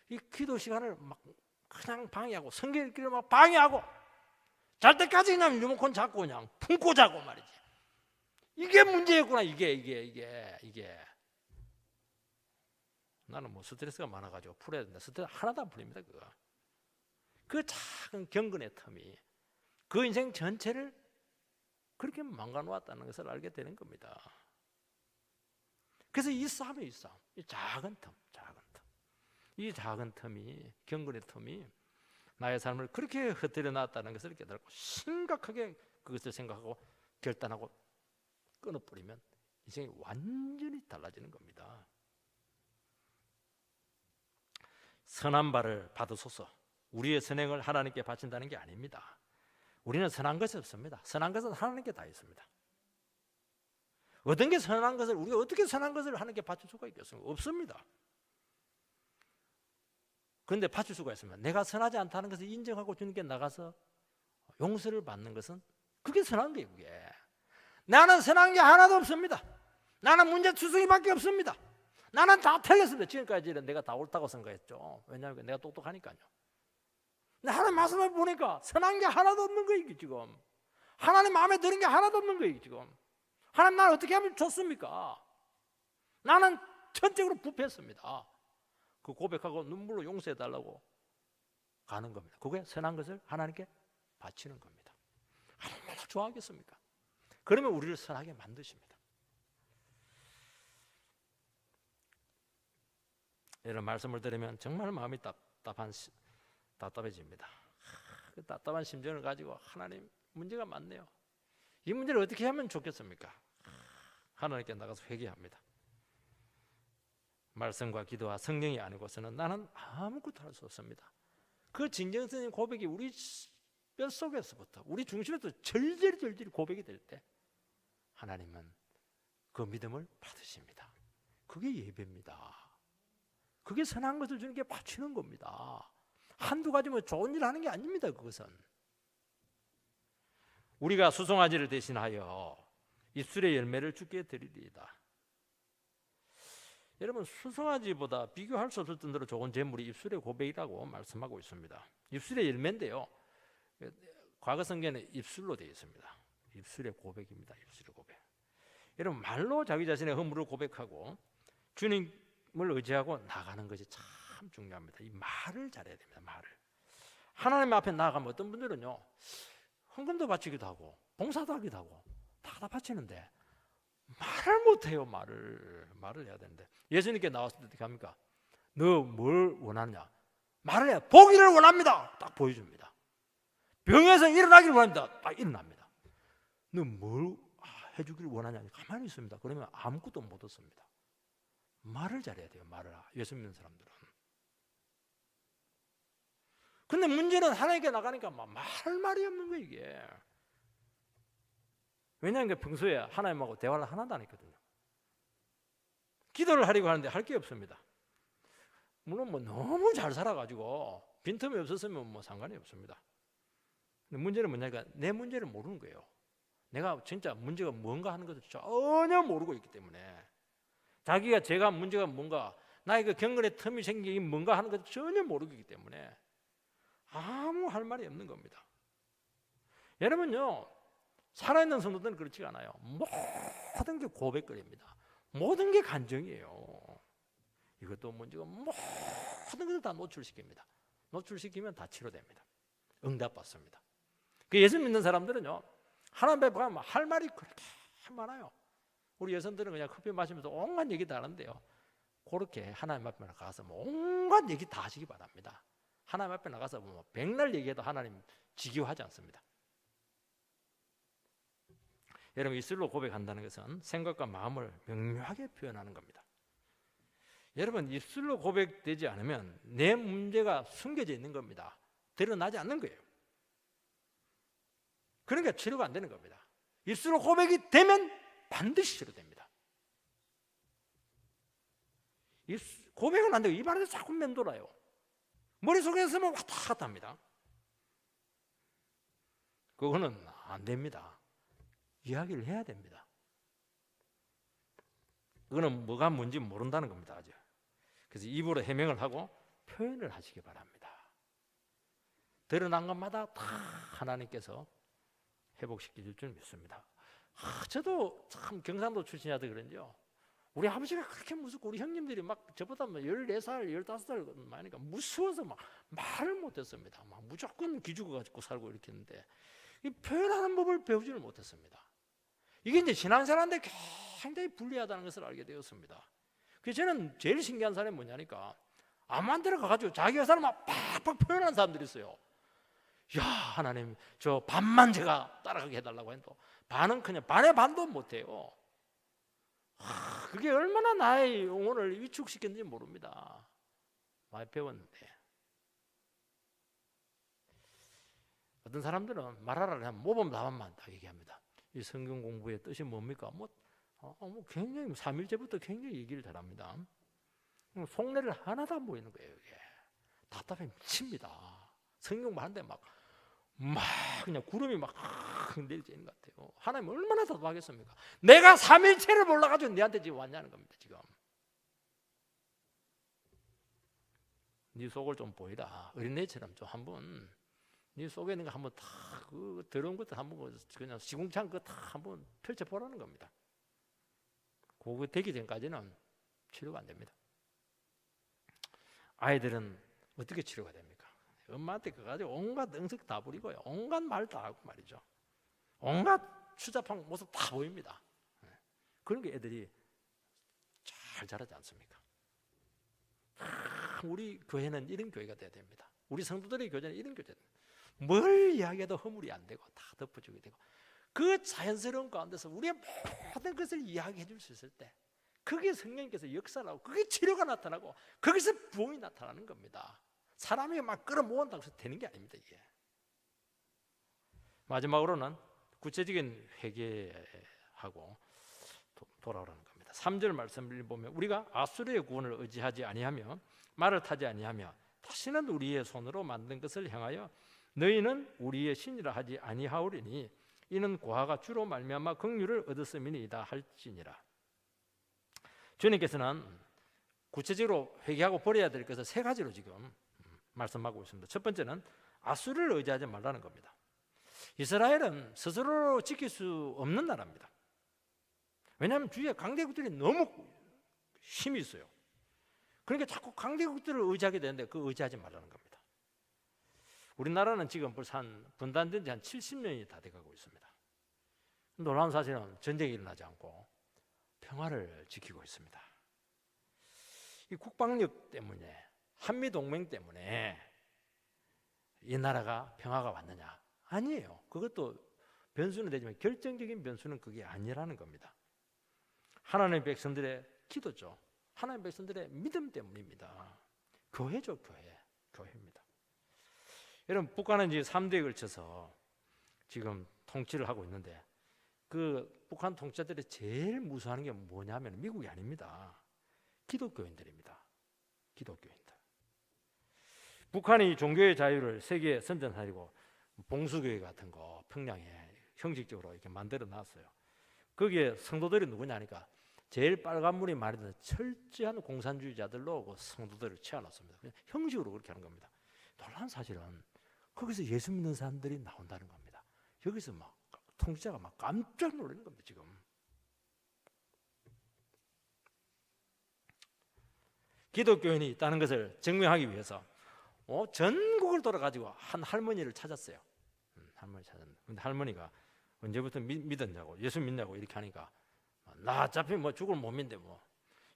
이 기도 시간을 막 그냥 방해하고 성경 읽기를 막 방해하고 잘 때까지 그냥 리모컨 잡고 그냥 품고 자고 말이지. 이게 문제였구나. 이게 나는 스트레스가 많아가지고 풀어야 된다. 스트레스 하나도 안 풀립니다. 그거. 그 작은 경건의 텀이 그 인생 전체를 그렇게 망가놓았다는 것을 알게 되는 겁니다. 그래서 이 싸움이 이 작은 텀, 이 작은 텀이 경건의 텀이 나의 삶을 그렇게 흩뜨려 놨다는 것을 깨달고 심각하게 그것을 생각하고 결단하고 끊어버리면 인생이 완전히 달라지는 겁니다. 선한 바를 받으소서. 우리의 선행을 하나님께 바친다는 게 아닙니다. 우리는 선한 것이 없습니다. 선한 것은 하나님께 다 있습니다. 어떤 게 선한 것을 우리가 어떻게 선한 것을 하나님께 바칠 수가 있겠습니까? 없습니다. 그런데 바칠 수가 있습니다. 내가 선하지 않다는 것을 인정하고 주님께 나가서 용서를 받는 것은 그게 선한 거예요. 그게. 나는 선한 게 하나도 없습니다. 나는 문제투성이밖에 없습니다. 나는 다 틀렸습니다. 지금까지는 내가 다 옳다고 생각했죠. 왜냐하면 내가 똑똑하니까요. 근데 하나님 말씀을 보니까 선한 게 하나도 없는 거예요 지금. 하나님 마음에 드는 게 하나도 없는 거예요 지금. 하나님 나를 어떻게 하면 좋습니까? 나는 전적으로 부패했습니다. 그 고백하고 눈물로 용서해달라고 가는 겁니다. 그게 선한 것을 하나님께 바치는 겁니다. 얼마나 좋아하겠습니까? 그러면 우리를 선하게 만드십니다. 이런 말씀을 들으면 정말 마음이 답답해집니다. 그 답답한 심정을 가지고 하나님 문제가 많네요. 이 문제를 어떻게 하면 좋겠습니까? 하나님께 나가서 회개합니다. 말씀과 기도와 성령이 아니고서는 나는 아무것도 할 수 없습니다. 그 진정성인 고백이 우리 뼛속에서부터 우리 중심에서 절절히 고백이 될 때 하나님은 그 믿음을 받으십니다. 그게 예배입니다. 그게 선한 것을 주님께 바치는 겁니다. 한두 가지 뭐 좋은 일 하는 게 아닙니다. 그것은 우리가 수송아지를 대신하여 입술의 열매를 주께 드리리이다. 여러분, 수송아지보다 비교할 수 없을 정도로 좋은 제물이 입술의 고백이라고 말씀하고 있습니다. 입술의 열매인데요, 과거 성경에는 입술로 되어 있습니다. 입술의 고백입니다. 입술의 고백. 여러분, 말로 자기 자신의 허물을 고백하고 주님을 의지하고 나가는 것이 참 중요합니다. 이 말을 잘해야 됩니다. 말을. 하나님 앞에 나아가면 어떤 분들은요, 헌금도 바치기도 하고 봉사도 하기도 하고 다 바치는데 말을 못해요. 말을 해야 되는데 예수님께 나왔을 때 어떻게 합니까? 너 뭘 원하냐? 말을 해야 보기를 원합니다. 딱 보여줍니다. 병에서 일어나기를 원합니다. 딱 일어납니다. 너 뭘 해주기를 원하냐? 가만히 있습니다. 그러면 아무것도 못 얻습니다. 말을 잘해야 돼요. 말을. 예수 믿는 사람들은. 근데 문제는 하나님께 나가니까 말 말이 없는 거예요 이게. 왜냐하면 평소에 하나님하고 대화를 하나도 안 했거든요. 기도를 하려고 하는데 할 게 없습니다. 물론 뭐 너무 잘 살아가지고 빈틈이 없었으면 뭐 상관이 없습니다. 근데 문제는 뭐냐니까 내 문제를 모르는 거예요. 내가 진짜 문제가 뭔가 하는 것을 전혀 모르고 있기 때문에 제가 문제가 뭔가 나의 그 경건의 틈이 생기긴 뭔가 하는 것을 전혀 모르고 있기 때문에 아무 할 말이 없는 겁니다. 여러분요, 살아있는 성도들은 그렇지가 않아요. 모든 게 고백거리입니다. 모든 게 간증이에요. 이것도 문제가 모든 것을 다 노출시킵니다. 노출시키면 다 치료됩니다. 응답받습니다. 그 예수 믿는 사람들은요, 하나님 앞에 가면 할 말이 그렇게 많아요. 우리 여성들은 그냥 커피 마시면서 온갖 얘기 다 하는데요, 그렇게 하나님 앞에 나가서 온갖 얘기 다 하시기 바랍니다. 하나님 앞에 나가서 백날 얘기해도 하나님 지기하지 않습니다. 여러분, 입술로 고백한다는 것은 생각과 마음을 명료하게 표현하는 겁니다. 여러분, 입술로 고백되지 않으면 내 문제가 숨겨져 있는 겁니다. 드러나지 않는 거예요. 그러니까 치료가 안 되는 겁니다. 입술로 고백이 되면 반드시 치료됩니다. 고백은 안 되고 입 안에서 자꾸 맴돌아요. 머릿속에서만 왔다 갔다 합니다. 그거는 안 됩니다. 이야기를 해야 됩니다. 그거는 뭐가 뭔지 모른다는 겁니다. 아직. 그래서 입으로 해명을 하고 표현을 하시기 바랍니다. 드러난 것마다 다 하나님께서 회복시켜 줄 줄 믿습니다. 저도 참 경상도 출신이라서 그런지요, 우리 아버지가 그렇게 무섭고 우리 형님들이 막 저보다 14살, 15살 많으니까 무서워서 막 말을 못했습니다. 막 무조건 기죽어 가지고 살고 이렇게 했는데 이 표현하는 법을 배우지를 못했습니다. 이게 이제 신앙생활한테 굉장히 불리하다는 것을 알게 되었습니다. 그래서 저는 제일 신기한 사람이 뭐냐니까 암만 들어가가지고 자기 회사를 막 팍팍 표현하는 사람들이 있어요. 야, 하나님 저 반만 제가 따라가게 해달라고 해도 반은 그냥 반의 반도 못해요. 그게 얼마나 나의 영혼을 위축시켰는지 모릅니다. 많이 배웠는데. 어떤 사람들은 말하라고 하면 모범 답안만 다 얘기합니다. 이 성경 공부의 뜻이 뭡니까? 굉장히 3일째부터 굉장히 얘기를 잘합니다. 속내를 하나도 안 보이는 거예요. 이게 답답해 미칩니다. 성경 말하는데 막 그냥 구름이 막 내리지는 것 같아요. 하나님 얼마나 답답하겠습니까? 내가 3일째를 몰라가지고 너한테 지금 왔냐는 겁니다. 지금 네 속을 좀 보이라. 어린애처럼 좀 한번 네 속에 있는 거 한번 다 그 더러운 것들 한번 그냥 시궁창 거 다 한번 펼쳐 보라는 겁니다. 그거 되기 전까지는 치료가 안 됩니다. 아이들은 어떻게 치료가 됩니까? 엄마한테 그거 가지고 온갖 응석 다 부리고요, 온갖 말 다 하고 말이죠. 온갖 추잡한 모습 다 보입니다. 그런 게 애들이 잘 자라지 않습니까? 우리 교회는 이런 교회가 돼야 됩니다. 우리 성도들의 교제는 이런 교제는 뭘 이야기해도 허물이 안 되고 다 덮어주게 되고, 그 자연스러운 가운데서 우리의 모든 것을 이야기해 줄 수 있을 때 그게 성령님께서 역사를 하고 그게 치료가 나타나고 거기서 부흥이 나타나는 겁니다. 사람이 막 끌어모은다고 해서 되는 게 아닙니다. 이게 마지막으로는 구체적인 회개하고 돌아오라는 겁니다. 3절 말씀을 보면 우리가 아수르의 구원을 의지하지 아니하며 말을 타지 아니하며 다시는 우리의 손으로 만든 것을 향하여 너희는 우리의 신이라 하지 아니하오리니 이는 고아가 주로 말미암아 긍휼을 얻었음이니이다 할지니라. 주님께서는 구체적으로 회개하고 버려야 될 것을 3가지로 지금 말씀하고 있습니다. 첫 번째는 아수르를 의지하지 말라는 겁니다. 이스라엘은 스스로 지킬 수 없는 나라입니다. 왜냐하면 주위에 강대국들이 너무 힘이 있어요. 그러니까 자꾸 강대국들을 의지하게 되는데 그 의지하지 말라는 겁니다. 우리나라는 지금 벌써 분단된 지 한 70년이 다 돼가고 있습니다. 놀라운 사실은 전쟁이 일어나지 않고 평화를 지키고 있습니다. 이 국방력 때문에, 한미동맹 때문에 이 나라가 평화가 왔느냐? 아니에요. 그것도 변수는 되지만 결정적인 변수는 그게 아니라는 겁니다. 하나님의 백성들의 기도죠. 하나님의 백성들의 믿음 때문입니다. 교회죠, 교회입니다. 여러분, 북한은 이제 3대에 걸쳐서 지금 통치를 하고 있는데 그 북한 통치자들이 제일 무서워하는 게 뭐냐면 미국이 아닙니다. 기독교인들입니다. 기독교인들. 북한이 종교의 자유를 세계에 선전하려고 봉수교회 같은 거 평양에 형식적으로 이렇게 만들어 놨어요. 거기에 성도들이 누구냐니까 제일 빨간물이 많이 드는 철저한 공산주의자들로 그 성도들을 채워놨습니다. 그냥 형식으로 그렇게 하는 겁니다. 놀라운 사실은 거기서 예수 믿는 사람들이 나온다는 겁니다. 여기서 막 통치자가 막 깜짝 놀라는 겁니다. 지금 기독교인이 있다는 것을 증명하기 위해서 전국을 돌아가지고 한 할머니를 찾았어요. 할머니 찾았는데, 근데 할머니가 언제부터 믿었냐고, 예수 믿냐고 이렇게 하니까 나 어차피 뭐 죽을 몸인데 뭐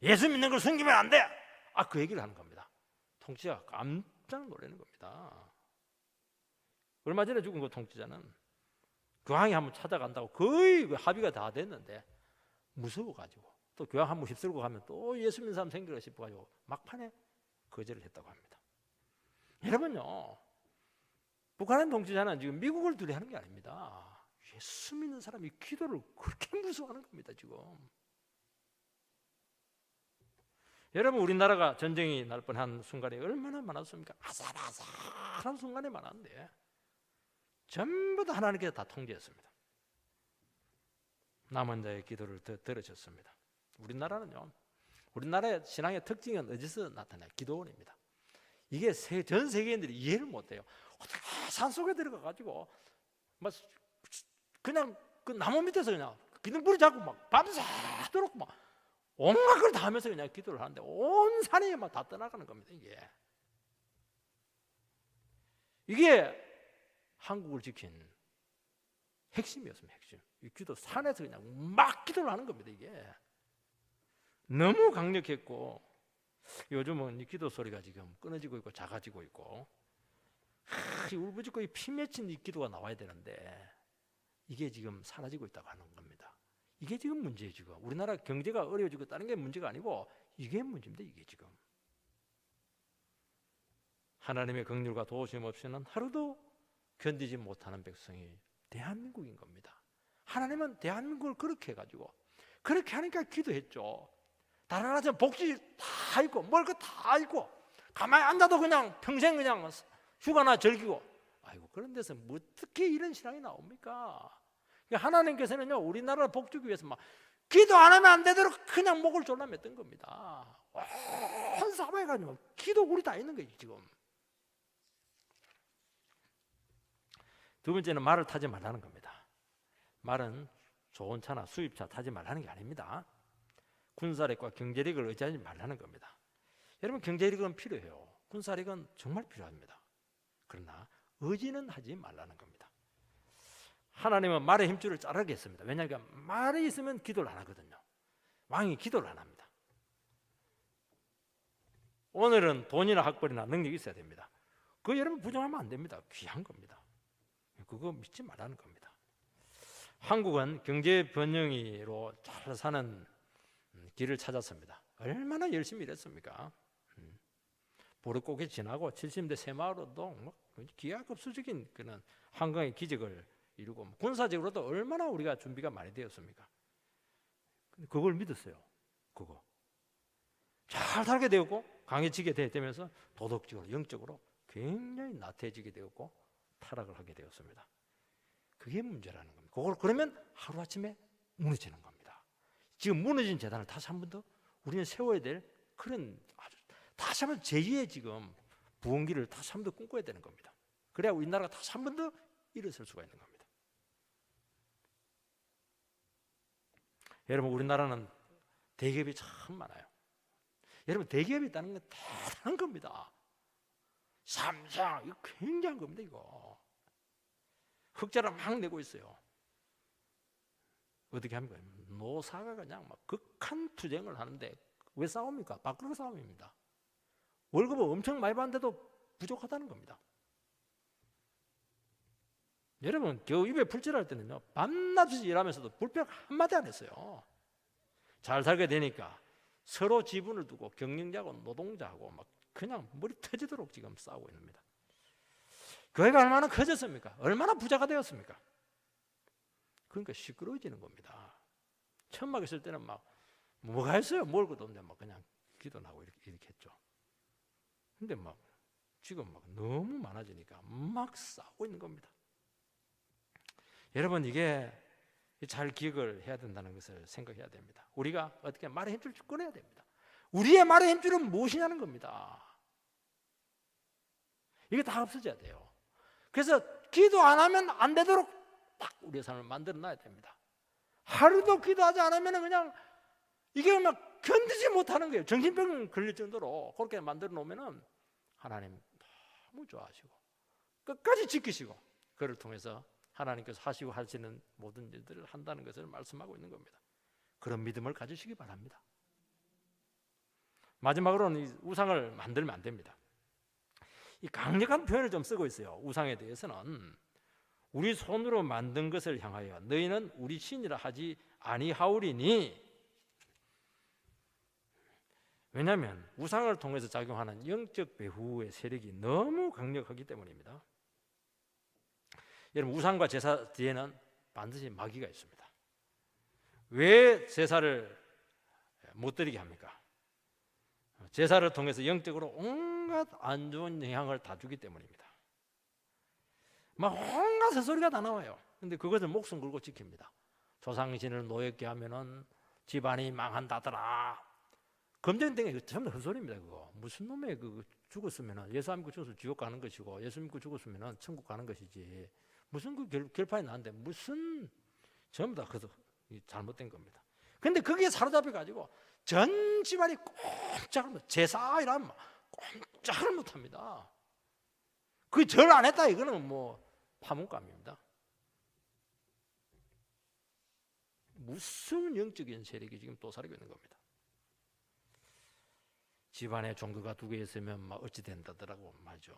예수 믿는 걸 숨기면 안 돼. 그 얘기를 하는 겁니다. 통치자가 깜짝 놀라는 겁니다. 얼마 전에 죽은 그 통치자는 교황이 한번 찾아간다고 거의 합의가 다 됐는데 무서워가지고 또 교황 한번 휩쓸고 가면 또 예수 믿는 사람 생기가 싶어가지고 막판에 거절을 했다고 합니다. 여러분요, 북한의 통치자는 지금 미국을 두려워하는 게 아닙니다. 예수 믿는 사람이 기도를 그렇게 무서워하는 겁니다. 지금 여러분, 우리나라가 전쟁이 날 뻔한 순간이 얼마나 많았습니까? 아슬아슬한 순간이 많았는데 전부 다 하나님께서 다 통제했습니다. 남은 자의 기도를 들으셨습니다. 우리나라는요, 우리나라의 신앙의 특징은 어디서 나타나요? 기도원입니다. 이게 전 세계인들이 이해를 못해요. 어떻게 산속에 들어가가지고 막 그냥 그 나무 밑에서 그냥 기둥불이 잡고 막 밤새도록 막 온갖 걸 다 하면서 그냥 기도를 하는데 온 산이 막 다 떠나가는 겁니다. 이게 한국을 지킨 핵심이었습니다. 핵심. 이 기도 산에서 그냥 막 기도를 하는 겁니다. 이게 너무 강력했고, 요즘은 이 기도 소리가 지금 끊어지고 있고 작아지고 있고, 울부짖고 이 피 맺힌 이 기도가 나와야 되는데 이게 지금 사라지고 있다고 하는 겁니다. 이게 지금 문제예요. 지금 우리나라 경제가 어려워지고 있다는 게 문제가 아니고 이게 문제입니다. 이게 지금 하나님의 긍휼과 도우심 없이는 하루도 견디지 못하는 백성이 대한민국인 겁니다. 하나님은 대한민국을 그렇게 해가지고 그렇게 하니까 기도했죠. 다른 나라처럼 복지 다 있고 뭘 그 다 있고 가만히 앉아도 그냥 평생 그냥 휴가나 즐기고, 그런 데서 어떻게 이런 신앙이 나옵니까? 하나님께서는요, 우리나라를 복주기 위해서 막 기도 안 하면 안 되도록 그냥 목을 졸라맸던 겁니다. 온 사방에 가지고 기도굴이 다 있는 거지 지금. 두 번째는 말을 타지 말라는 겁니다. 말은 좋은 차나 수입차 타지 말라는 게 아닙니다. 군사력과 경제력을 의지하지 말라는 겁니다. 여러분, 경제력은 필요해요. 군사력은 정말 필요합니다. 그러나 의지는 하지 말라는 겁니다. 하나님은 말의 힘줄을 자르겠습니다. 왜냐하면 말이 있으면 기도를 안 하거든요. 왕이 기도를 안 합니다. 오늘은 돈이나 학벌이나 능력이 있어야 됩니다. 그거 여러분 부정하면 안 됩니다. 귀한 겁니다. 그거 믿지 말라는 겁니다. 한국은 경제 번영이로 잘 사는 길을 찾았습니다. 얼마나 열심히 일했습니까? 보릿고개 지나고 70대 새마을호도 기하급수적인 그런 한강의 기적을 이루고, 군사적으로도 얼마나 우리가 준비가 많이 되었습니까? 그걸 믿었어요. 그거 잘 살게 되었고 강해지게 되면서 도덕적으로 영적으로 굉장히 나태해지게 되었고 타락을 하게 되었습니다. 그게 문제라는 겁니다. 그걸 그러면 하루아침에 무너지는 겁니다. 지금 무너진 재단을 다시 한 번 더 우리는 세워야 될 그런 아주 다시 한 번 제2의 지금 부흥기를 다시 한 번 더 꿈꿔야 되는 겁니다. 그래야 우리나라가 다시 한 번 더 일어설 수가 있는 겁니다. 여러분, 우리나라는 대기업이 참 많아요. 여러분, 대기업이 있다는 건 대단한 겁니다. 삼성, 이거 굉장한 겁니다. 이거 흑자를 막 내고 있어요. 어떻게 합니까? 노사가 그냥 막 극한 투쟁을 하는데 왜 싸웁니까? 밥그릇 싸움입니다. 월급을 엄청 많이 받는데도 부족하다는 겁니다. 여러분, 겨우 입에 풀칠할 때는요, 밤낮없이 일하면서도 불평 한마디 안 했어요. 잘 살게 되니까 서로 지분을 두고 경영자하고 노동자하고 막 그냥 머리 터지도록 지금 싸우고 있습니다. 교회가 얼마나 커졌습니까? 얼마나 부자가 되었습니까? 그러니까 시끄러워지는 겁니다. 천막 있을 때는 막 뭐가 있어요? 먹을 것도 없는데 막 그냥 기도나고 이렇게 했죠. 근데 막 지금 막 너무 많아지니까 막 싸우고 있는 겁니다. 여러분, 이게 잘 기억을 해야 된다는 것을 생각해야 됩니다. 우리가 어떻게 말의 힘줄을 꺼내야 됩니다. 우리의 말의 힘줄은 무엇이냐는 겁니다. 이게 다 없어져야 돼요. 그래서 기도 안 하면 안 되도록 딱 우리의 삶을 만들어 놔야 됩니다. 하루도 기도하지 않으면 그냥 이게 막 견디지 못하는 거예요. 정신병 걸릴 정도로 그렇게 만들어 놓으면 하나님 너무 좋아하시고 끝까지 지키시고 그를 통해서 하나님께서 하시고 하시는 모든 일들을 한다는 것을 말씀하고 있는 겁니다. 그런 믿음을 가지시기 바랍니다. 마지막으로는 이 우상을 만들면 안 됩니다. 이 강력한 표현을 좀 쓰고 있어요. 우상에 대해서는 우리 손으로 만든 것을 향하여 너희는 우리 신이라 하지 아니하오리니. 왜냐하면 우상을 통해서 작용하는 영적 배후의 세력이 너무 강력하기 때문입니다. 여러분, 우상과 제사 뒤에는 반드시 마귀가 있습니다. 왜 제사를 못 드리게 합니까? 제사를 통해서 영적으로 온갖 안 좋은 영향을 다 주기 때문입니다. 막 온갖 헛소리가 다 나와요. 근데 그것을 목숨 걸고 지킵니다. 조상신을 노엽게 하면은 집안이 망한다더라. 검정땡이 이거 전부 헛소리입니다. 그거 무슨 놈의 그 죽었으면은 예수 안 믿고 죽어서 지옥 가는 것이고 예수 믿고 죽었으면은 천국 가는 것이지. 무슨 그 결판이 나는데 무슨 전부 다 그것도 잘못된 겁니다. 근데 거기에 사로잡혀 가지고 전 집안이 꼼짝을 못, 제사이라면 꼼짝을 못합니다. 그 절 안 했다 이거는 뭐 파문감입니다. 무슨 영적인 세력이 지금 도사리고 있는 겁니다. 집안에 종교가 두 개 있으면 막 어찌 된다더라고 말이죠.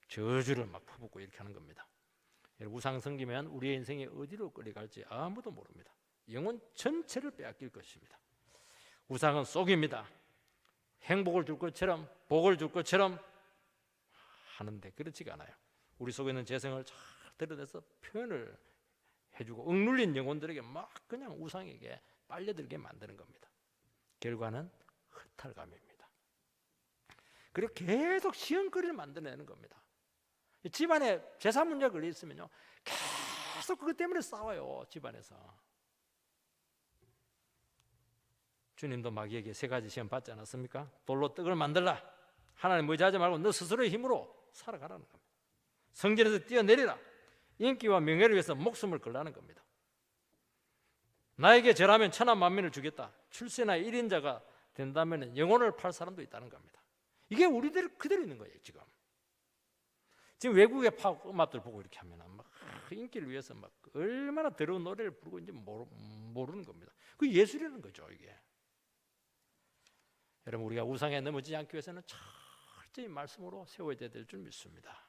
저주를 막 퍼붓고 이렇게 하는 겁니다. 우상 섬기면 우리의 인생이 어디로 끌려갈지 아무도 모릅니다. 영혼 전체를 빼앗길 것입니다. 우상은 속입니다. 행복을 줄 것처럼 복을 줄 것처럼 하는데 그렇지가 않아요. 우리 속에 있는 재성을 잘 드러내서 표현을 해주고 억눌린 영혼들에게 막 그냥 우상에게 빨려들게 만드는 겁니다. 결과는 허탈감입니다. 그리고 계속 시험거리를 만들어내는 겁니다. 집안에 재산 문제가 걸려 있으면요 계속 그것 때문에 싸워요. 집안에서 주님도 마귀에게 3가지 시험 받지 않았습니까? 돌로 떡을 만들라. 하나님 의지하지 말고 너 스스로의 힘으로 살아가라는 겁니다. 성전에서 뛰어내리라. 인기와 명예를 위해서 목숨을 걸라는 겁니다. 나에게 절하면 천하 만민을 주겠다. 출세나 1인자가 된다면 영혼을 팔 사람도 있다는 겁니다. 이게 우리들 그대로 있는 거예요. 지금 외국의 팝 음악들 보고 이렇게 하면 막 인기를 위해서 막 얼마나 더러운 노래를 부르고 있는지 모르는 겁니다. 그 예술이라는 거죠. 이게 여러분, 우리가 우상에 넘어지지 않기 위해서는 철저히 말씀으로 세워져야 될 줄 믿습니다.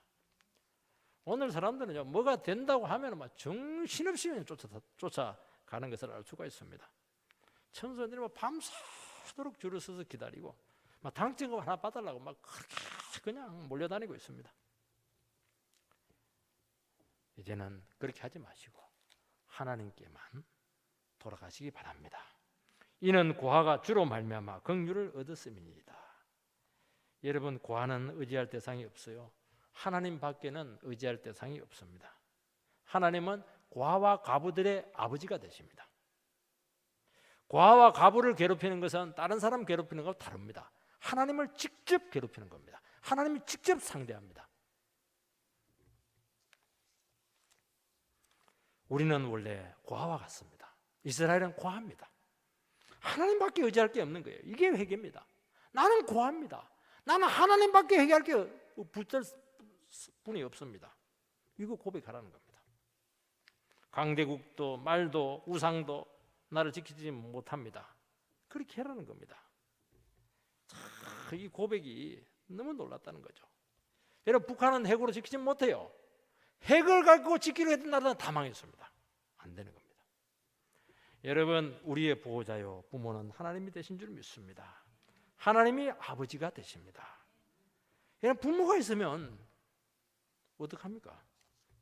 오늘 사람들은 뭐가 된다고 하면 막 정신없이 쫓아가는 것을 알 수가 있습니다. 천사들이 밤새도록 줄을 서서 기다리고 막 당증금 하나 받으려고 막 그렇게 그냥 몰려다니고 있습니다. 이제는 그렇게 하지 마시고 하나님께만 돌아가시기 바랍니다. 이는 고아가 주로 말미암아 긍휼을 얻었음이니이다. 여러분, 고아는 의지할 대상이 없어요. 하나님 밖에는 의지할 대상이 없습니다. 하나님은 고아와 과부들의 아버지가 되십니다. 고아와 과부를 괴롭히는 것은 다른 사람 괴롭히는 것과 다릅니다. 하나님을 직접 괴롭히는 겁니다. 하나님이 직접 상대합니다. 우리는 원래 고아와 같습니다. 이스라엘은 고아입니다. 하나님밖에 의지할 게 없는 거예요. 이게 회개입니다. 나는 고아입니다. 나는 하나님밖에 회개할 게 붙들 분이 없습니다. 이거 고백하라는 겁니다. 강대국도 말도 우상도 나를 지키지 못합니다. 그렇게 하라는 겁니다. 이 고백이 너무 놀랐다는 거죠. 여러분, 북한은 핵으로 지키지 못해요. 핵을 갖고 지키려 했던 나라는 다 망했습니다. 안 되는 겁니다. 여러분, 우리의 보호자요 부모는 하나님이 되신 줄 믿습니다. 하나님이 아버지가 되십니다. 여러분, 부모가 있으면 어떡합니까?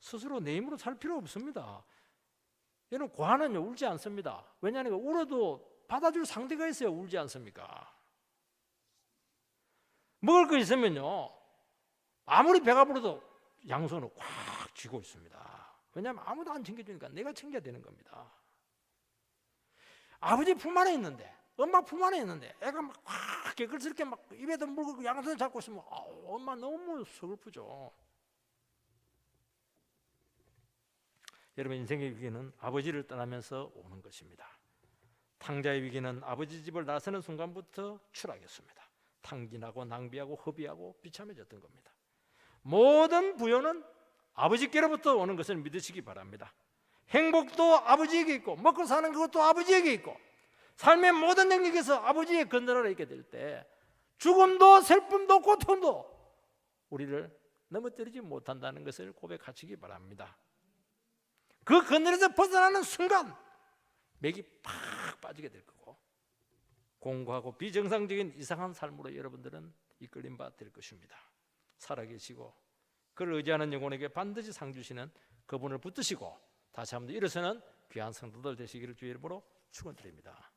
스스로 내 힘으로 살 필요 없습니다. 여러분, 고아는 울지 않습니다. 왜냐하면 울어도 받아줄 상대가 있어야 울지 않습니까? 먹을 거 있으면요 아무리 배가 부르도 양손을 꽉 쥐고 있습니다. 왜냐하면 아무도 안 챙겨주니까 내가 챙겨야 되는 겁니다. 아버지 품 안에 있는데, 엄마 품 안에 있는데 애가 막 개걸스럽게 막 입에도 물고 양손을 잡고 있으면 엄마 너무 서글프죠. 여러분, 인생의 위기는 아버지를 떠나면서 오는 것입니다. 탕자의 위기는 아버지 집을 나서는 순간부터 추락했습니다. 탕진하고 낭비하고 허비하고 비참해졌던 겁니다. 모든 부여는 아버지께로부터 오는 것을 믿으시기 바랍니다. 행복도 아버지에게 있고 먹고 사는 것도 아버지에게 있고 삶의 모든 영역에서 아버지의 건설 아래 있게 될 때 죽음도 슬픔도 고통도 우리를 넘어뜨리지 못한다는 것을 고백하시기 바랍니다. 그 그늘에서 벗어나는 순간 맥이 팍 빠지게 될 거고 공고하고 비정상적인 이상한 삶으로 여러분들은 이끌림 바 될 것입니다. 살아계시고 그를 의지하는 영혼에게 반드시 상 주시는 그분을 붙드시고 다시 한번 일어서는 귀한 성도들 되시기를 주의 이름으로 축원드립니다.